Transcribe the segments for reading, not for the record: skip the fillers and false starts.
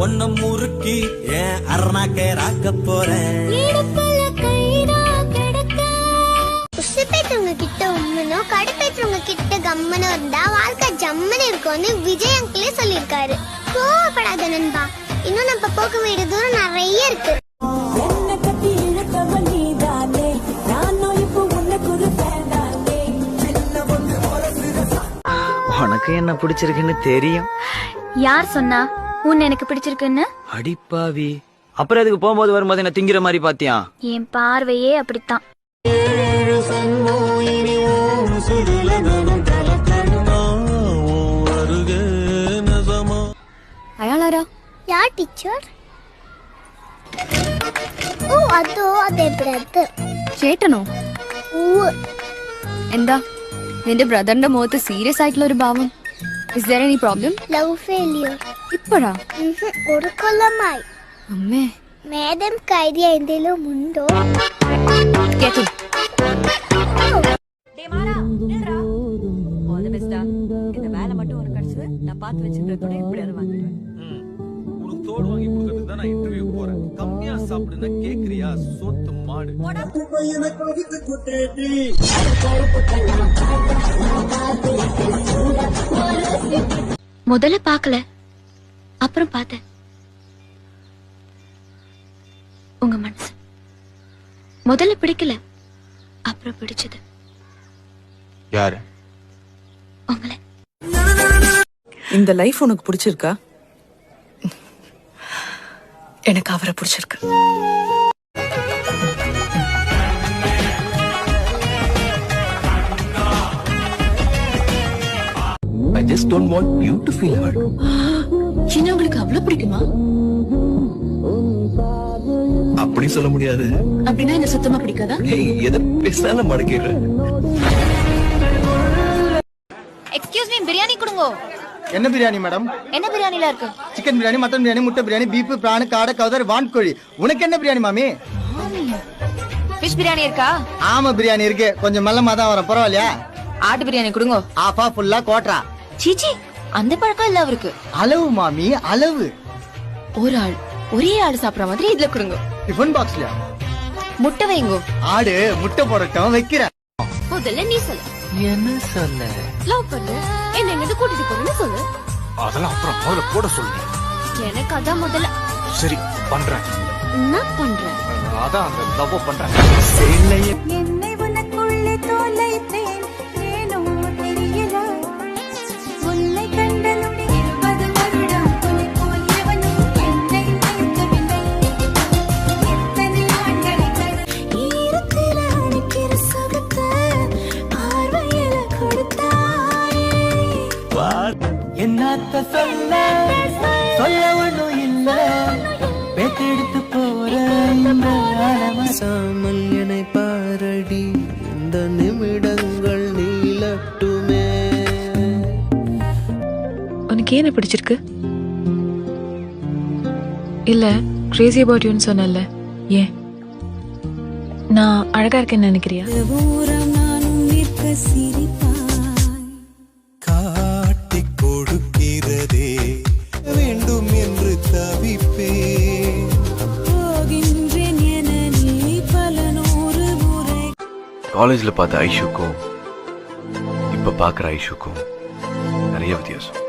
ஒன்ன முறுக்கி ஏன் அரணாக்க போறேன். உசுப்பேற்றவங்க கிட்ட உண்மனும் கடுப்பேற்றவங்க கிட்ட கம்மனும் இருந்தா வாழ்க்கை ஜம்மனு இருக்கும்னு விஜய் அங்கிளே சொல்லியிருக்காரு. கோவப்படாத நண்பா, இன்னும் நம்ம போக வேண்டிய தூரம் நிறைய இருக்கு. உனக்கு என்ன பிடிச்சிருக்குன்னு தெரியும். யார் சொன்னா உன்னை எனக்கு பிடிச்சிருக்குன்னு? அடிப்பாவி, அப்புறம் அதுக்கு போகும்போது வரும்போது என்ன திங்கிற மாதிரி பாத்தியா? என் பார்வையே அப்படித்தான். അയാളാരാ? യാ ടീച്ചർ. ഓ അതോ അതെ ബ്രദർ. ചേട്ടനോ? എന്താ നിന്റെ ബ്രദറിന്റെ മുഖത്ത് സീരിയസ് ആയിട്ടുള്ള ഒരു ഭാവം? Is there any problem? Love failure. ഇപ്പോഴാ? ഒരു കൊല്ലമായി. അമ്മേ, മേഡം കൈരിയ എന്തെങ്കിലും ഉണ്ടോ? കേട്ടോ இந்த வேலை மட்டும் ஒரு கிடைச்சது நான் பார்த்து வச்சிருக்கிறதோட எப்படியாவது வாங்கிடுவேன். உனக்கு தோடு வாங்கி கொடுக்கிறதுக்கு தான் நான் இன்டர்வியூ போறேன். கம்மியா சாப்பிடுனா கேக்குறியா? சோத்து மாடு. முதல்ல பாக்கல, அப்புறம் பார்த்தேன். உங்க மனசு முதல்ல பிடிக்கல, அப்புறம் பிடிச்சது. யாரு? உங்களை. இந்த லைஃப் உனக்கு பிடிச்சிருக்கா? எனக்கு அவரை பிடிச்சிருக்கு. I just don't want you to feel hurt. என்ன உங்களுக்கு அவ்வளவு பிடிக்குமா? அப்படி சொல்ல முடியாது. அப்படின்னா என்ன சுத்தமா பிடிக்காதா? எதை பேசினாலும் மடக்கிடுற. எக்ஸ்கியூஸ் மீ, பிரியாணி கொடுங்க. என்ன பிரியாணி மேடம்? என்ன பிரியாணில இருக்கு? சிக்கன் பிரியாணி, மட்டன் பிரியாணி, முட்டை பிரியாணி, பீஃப், பிரான், காடை, கவுதர், வான்கோழி. உனக்கு என்ன பிரியாணி மாமி? ஃபிஷ் பிரியாணி இருக்கா? ஆமா பிரியாணி இருக்கு. கொஞ்சம் மெல்லமா தான் வரும், பரவாயில்லையா? ஆட்டு பிரியாணி கொடுங்க. ஆஃபா ஃபுல்லா கோட்ரா. சீச்சி, அந்த பழக்கம் இல்ல அவருக்கு. அளவு மாமி, அளவு. ஒரு ஆள் ஒரே ஆடு சாப்பிடுற மாதிரி இதுல கொடுங்க. டிஃபன் பாக்ஸ்ல முட்டை வைங்கோ. ஆடு முட்டை போடட்டும், வைக்கிறேன். முதல்ல நீ சொல்லு. என்ன சொல்ல? லவ் பண்ணு, என்ன எங்க கூட்டிட்டு போறேன்னு சொல்லு. அதெல்லாம் அப்புறம் முதல்ல போட சொல்லு. எனக்கு அதான் முதல்ல. சரி பண்றேன். என்ன பண்ற? அதான் அந்த லவ் பண்றேன். என்னை உனக்குள்ளே தோலைத்தேன், ஏனோ தெரியல. உன்னை கண்ட நொடி 20 வருடம் உன்னை போல் எவனும் என்னை நினைக்கவில்லை. எத்தனை ஆண்களை ஈரத்தில அடிக்கிற சுகத்தை பார்வையில கொடுத்தாயே. என்னத்த சொல்ல ஒண்ணும் இல்ல, பேத்தெடுத்து போற சாமல் என்னை பாரடி, இந்த நிமிடங்கள் நீளட்டுமே. உனக்கு என்ன பிடிச்சிருக்கு? இல்ல கிரேசி அபவுட் யூன்னு சொன்னல, ஏன் நான் அழகா இருக்கேன்னு நினைக்கிறியா? நானும் நிற்க சிரிப்பாய். காட்டி கொடுக்கிறதே வேண்டும் என்று தவிப்பேன். போகின்றேன் என நீ பல 100 முறை. காலேஜ்ல பார்த்த ஐஷுக்கும் இப்ப பாக்குற ஐஷுக்கும் நிறைய வித்தியாசம்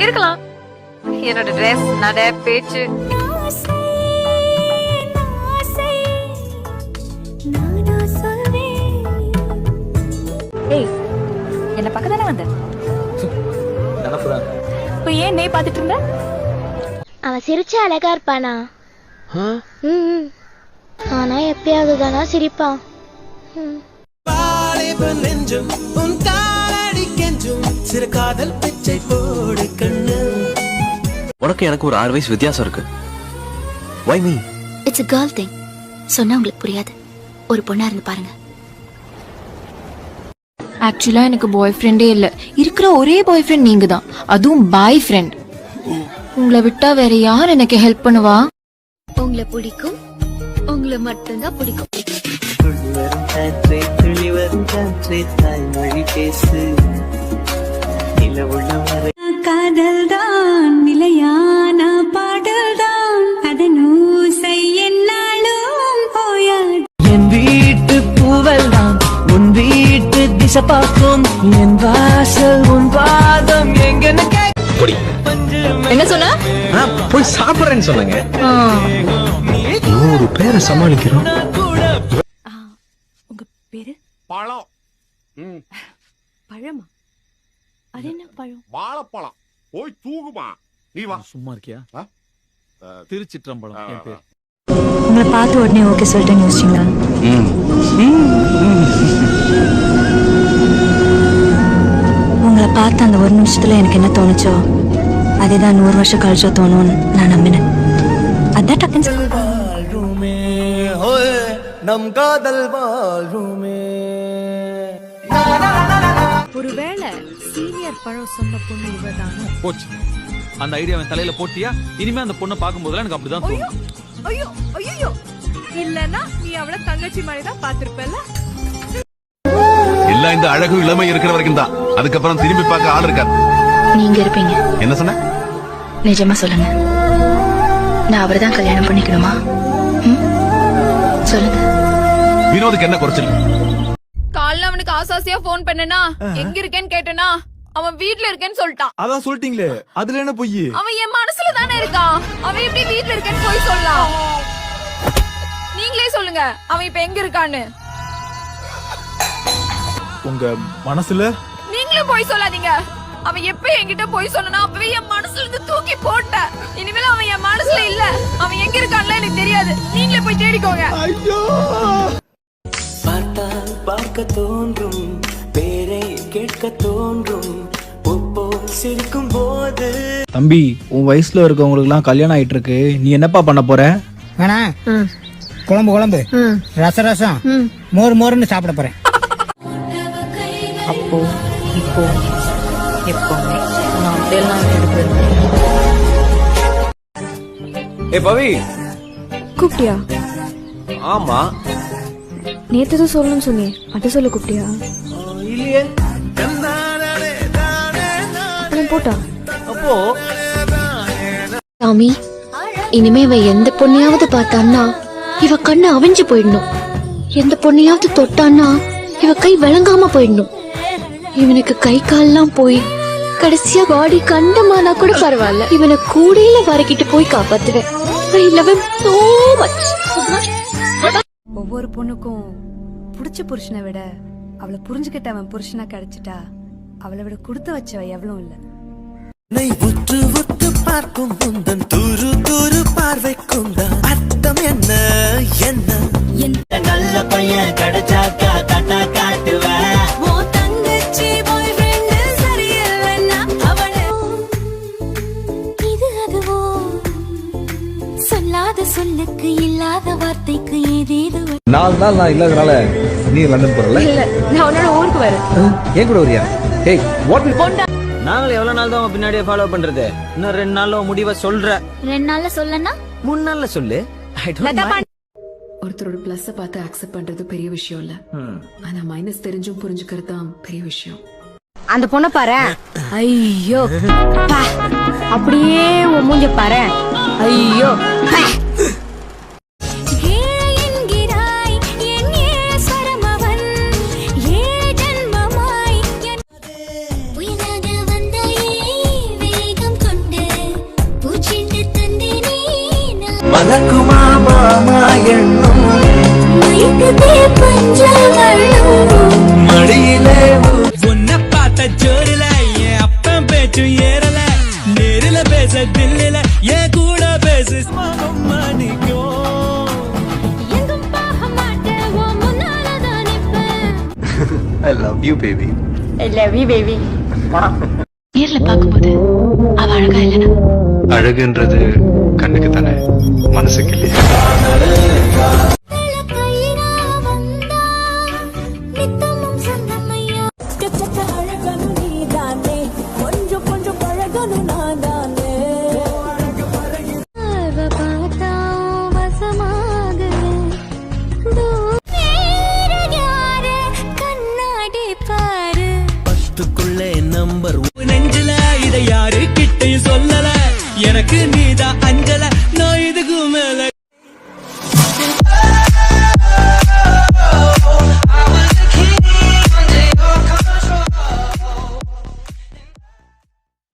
இருக்கலாம். என்னோட ட்ரெஸ், நடை, பேச்சு. ஆசை, ஆசை, நானா சொல்வேன். ஏய், என்ன பக்கத்தானே வந்த? இப்ப ஏன் நே பாத்துட்டு இருந்த? அவன் சிரிச்சா அழகா இருப்பானா? ஆனா எப்பயாவது தானா சிரிப்பான். நெஞ்சும் உன் காலடி கெஞ்சும் சிறு காதல் பிச்சை போடு கண்ணு. உனக்கு எனக்கு ஒரு 6 வயசு வித்தியாசம் இருக்கு. Why me? It's a girl thing. சொன்னா உங்களுக்கு புரியாது. ஒரு பொண்ணா இருந்து பாருங்க. ஆக்சுவலா எனக்கு பாய் ஃப்ரெண்டே இல்ல. இருக்கிற ஒரே பாய் ஃப்ரெண்ட் நீங்க தான், அதுவும் பாய் ஃப்ரெண்ட். உங்களை விட்டா வேற யார் எனக்கு ஹெல்ப் பண்ணுவா? உங்களை பிடிக்கும், உங்களை மட்டும்தான் பிடிக்கும். காதல் தான் நிலையான பார்க்கும் என் வாசல் உன் பாதம் எங்கன்னு பொடி என்ன சொன்ன போய் சாப்பிடுறேன்னு சொன்னாங்க 100 பேரை சமாளிக்கிறோம். உங்க பேரு பழம் பழமா அது என்ன பழம் வாழைப்பழம் போய் தூங்குமா நீ வா சும்மா இருக்கியா திருச்சிற்றம்பலம் என் பேர் உங்களை பார்த்து உடனே ஓகே சொல்லிட்டேன்னு யோசிச்சிங்களா உங்களை பார்த்த அந்த ஒரு நிமிஷத்துல எனக்கு என்ன தோணுச்சோ அதேதான் 100 வருஷம் கழிச்சோ தோணும்னு நான் நம்பினேன் அதான் டக்குன்னு நம் காதல் வாழ்வுமே. ஒருவேளை சீனியர் பழம் சொன்ன பொண்ணு இவதானோ போச்சு அந்த ஐடியா அவன் தலையில போட்டியா இனிமே அந்த பொண்ணை பார்க்கும் போதெல்லாம் எனக்கு அப்படிதான் தோணும் ஐயோ ஐயோ இல்லனா நீ அவள தங்கச்சி மாதிரி தான் பாத்திருப்பல எல்லாம் இந்த அழகு இளமை இருக்கிற வரைக்கும் தான் அதுக்கப்புறம் திரும்பி பார்க்க ஆள் இருக்காது. நீங்க இருப்பீங்க. என்ன சொன்ன? நிஜமா சொல்லுங்க, நான் அவர்தான் கல்யாணம் பண்ணிக்கணுமா? சொல்லுங்க. வினோதுக்கு என்ன குறைச்சல்? காலைல அவனுக்கு ஆசாசியா போன் பண்ணனா எங்க இருக்கேன்னு கேட்டனா அவன் வீட்ல இருக்கேன்னு சொல்லிட்டான். அதான் சொல்லிட்டீங்களே அதுல என்ன பொய் அவன் என் மனசுல தானே இருக்கான். அவன் எப்படி வீட்ல இருக்கேன்னு போய் சொல்லலாம்? நீங்களே சொல்லுங்க அவன் இப்ப எங்க இருக்கான்னு. உங்க மனசுல நீங்களும் போய் சொல்லாதீங்க. அவன் எப்ப என்கிட்ட போய் சொன்னா அப்பவே என் மனசுல இருந்து தூக்கி போட்ட. இனிமேல் அவன் என் மனசுல இல்ல. அவன் எங்க இருக்கான்ல எனக்கு தெரியாது. நீங்களே போய் தேடிக்கோங்க. பார்த்தால் பார்க்க தோன்றும் பேரை கேட்க தோன்றும் உப்போ சிரிக்கும் போது. தம்பி உன் வயசுல இருக்கவங்களுக்கு எல்லாம் கல்யாணம் ஆயிட்டு இருக்கு, நீ என்னப்பா பண்ண போற? வேணா குழம்பு ரசம் மோர்னு சாப்பிட போறேன். அப்போ இப்போ எப்பவுமே நான் அப்படியெல்லாம் எடுப்பேன். ஏ பவி. கூப்பிட்டியா? ஆமா. நேத்து தான் சொல்லணும்னு சொன்னேன், அது சொல்ல கூப்பிட்டியா? இல்லையே. போட்டா அப்போ சாமி, இனிமே இவ எந்த பொண்ணையாவது பார்த்தான்னா இவ கண்ணு அவிஞ்சு போயிடணும். எந்த பொண்ணையாவது தொட்டான்னா இவ கை விளங்காம போயிடணும். இவனுக்கு கை கால்லாம் போய் கடைசியா பாடி கண்டமானா கூட பரவாயில்ல, இவனை கூடையில வரைக்கிட்டு போய் காப்பாத்துவேன். I love him so much. ஒவ்வொரு பொண்ணுக்கும் புடிச்ச புருஷனை விட அவளை புரிஞ்சுக்கிட்ட அவன் புருஷனா கிடைச்சிட்டா அவளை விட கொடுத்து வச்சவ எவ்வளவு இல்ல. உற்று உற்று பார்க்கும் முந்தன் துரு துரு பார்வைக்கும் அர்த்தம் என்ன என்ன நல்ல பையன் கிடைச்சாக்கா கட்டா காட்டுவேன். சொல்லுக்கு இல்லாத வார்த்தைக்கு ஏதேது. 4 நாள் நான் இல்லாதனால நீ லண்டன் போறல? இல்ல, நான் உன்னோட ஊருக்கு வரேன். ஏன் கூட வரியா? ஏய் வாட் நாங்களும் எவ்வளவு நாள் தான் அவன் பின்னாடியே ஃபாலோ பண்றது? இன்னும் 2 நாள்ல முடிவை சொல்ற. 2 நாள்ல சொல்லனா 3 நாள்ல சொல்லு. ஒருத்தரோட பிளஸ் பார்த்து அக்செப்ட் பண்றது பெரிய விஷயம் இல்ல, ஆனா மைனஸ் தெரிஞ்சும் புரிஞ்சுக்கிறது தான் பெரிய விஷயம். அந்த பொண்ண பாரு. ஐயோ அப்படியே உன் மூஞ்ச பாரு. ஐயோ மலக்குமா மாமா எண்ணும் மடியிலே உன்னை பார்த்த ஜோரில என் அப்பன் பேச்சும் ஏறல, நேரில பேச தில்லில என் கூட பேசு மணிக்கும். I love you baby. I love you baby. நேர்ல பாக்கும்போது அவ அழகா இல்லனா? அழகுன்றது கண்ணுக்கு தானே, மனசுக்கு இல்லையா? நம்பர் நெஞ்சில இதை யாரு கிட்டையும் சொல்லல, எனக்கு நீதான் அஞ்சல, நான் இதுக்கு மேல